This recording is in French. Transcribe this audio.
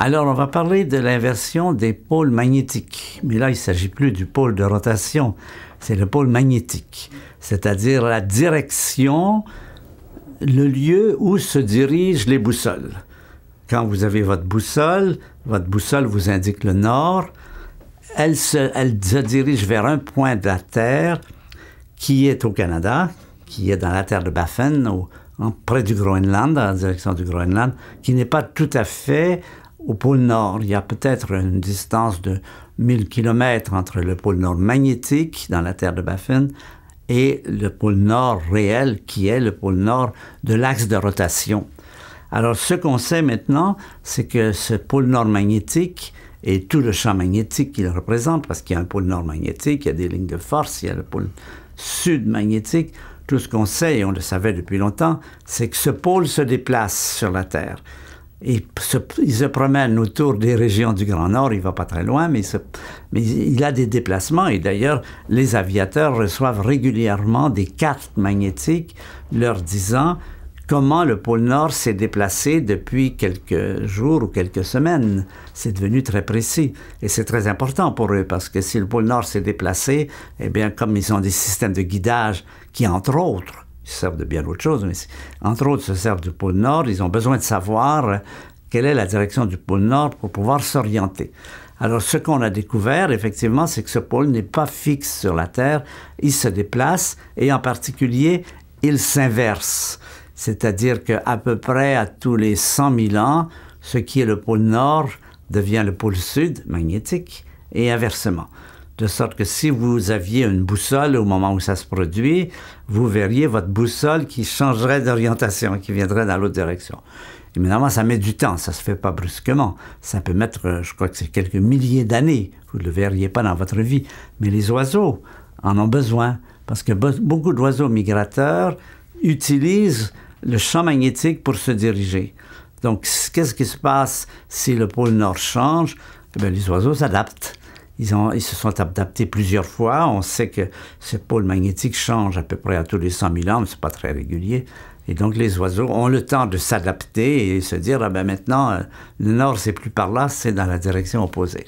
Alors, on va parler de l'inversion des pôles magnétiques. Mais là, il ne s'agit plus du pôle de rotation, c'est le pôle magnétique, c'est-à-dire la direction, le lieu où se dirigent les boussoles. Quand vous avez votre boussole vous indique le nord, elle se dirige vers un point de la Terre qui est au Canada, qui est dans la terre de Baffin, près du Groenland, dans la direction du Groenland, qui n'est pas tout à fait au pôle Nord. Il y a peut-être une distance de 1000 km entre le pôle Nord magnétique, dans la terre de Baffin, et le pôle Nord réel, qui est le pôle Nord de l'axe de rotation. Alors, ce qu'on sait maintenant, c'est que ce pôle Nord magnétique et tout le champ magnétique qu'il représente, parce qu'il y a un pôle Nord magnétique, il y a des lignes de force, il y a le pôle Sud magnétique, tout ce qu'on sait, et on le savait depuis longtemps, c'est que ce pôle se déplace sur la Terre. Il se promène autour des régions du Grand Nord, il ne va pas très loin, mais il a des déplacements. Et d'ailleurs, les aviateurs reçoivent régulièrement des cartes magnétiques leur disant comment le pôle Nord s'est déplacé depuis quelques jours ou quelques semaines. C'est devenu très précis. Et c'est très important pour eux, parce que si le pôle Nord s'est déplacé, eh bien, comme ils ont des systèmes de guidage qui, entre autres, servent de bien d'autres choses, mais entre autres se servent du pôle Nord, ils ont besoin de savoir quelle est la direction du pôle Nord pour pouvoir s'orienter. Alors, ce qu'on a découvert, effectivement, c'est que ce pôle n'est pas fixe sur la Terre, il se déplace, et en particulier, il s'inverse. C'est-à-dire qu'à peu près à tous les 100 000 ans, ce qui est le pôle Nord devient le pôle Sud magnétique, et inversement. De sorte que si vous aviez une boussole au moment où ça se produit, vous verriez votre boussole qui changerait d'orientation, qui viendrait dans l'autre direction. Évidemment, ça met du temps, ça ne se fait pas brusquement. Ça peut mettre, je crois que c'est quelques milliers d'années. Vous ne le verriez pas dans votre vie. Mais les oiseaux en ont besoin, parce que beaucoup d'oiseaux migrateurs utilisent le champ magnétique pour se diriger. Donc, qu'est-ce qui se passe si le pôle Nord change? Eh bien, les oiseaux s'adaptent. Ils se sont adaptés plusieurs fois. On sait que ce pôle magnétique change à peu près à tous les 100 000 ans, mais ce n'est pas très régulier. Et donc, les oiseaux ont le temps de s'adapter et se dire, ah ben maintenant, le Nord, c'est plus par là, c'est dans la direction opposée.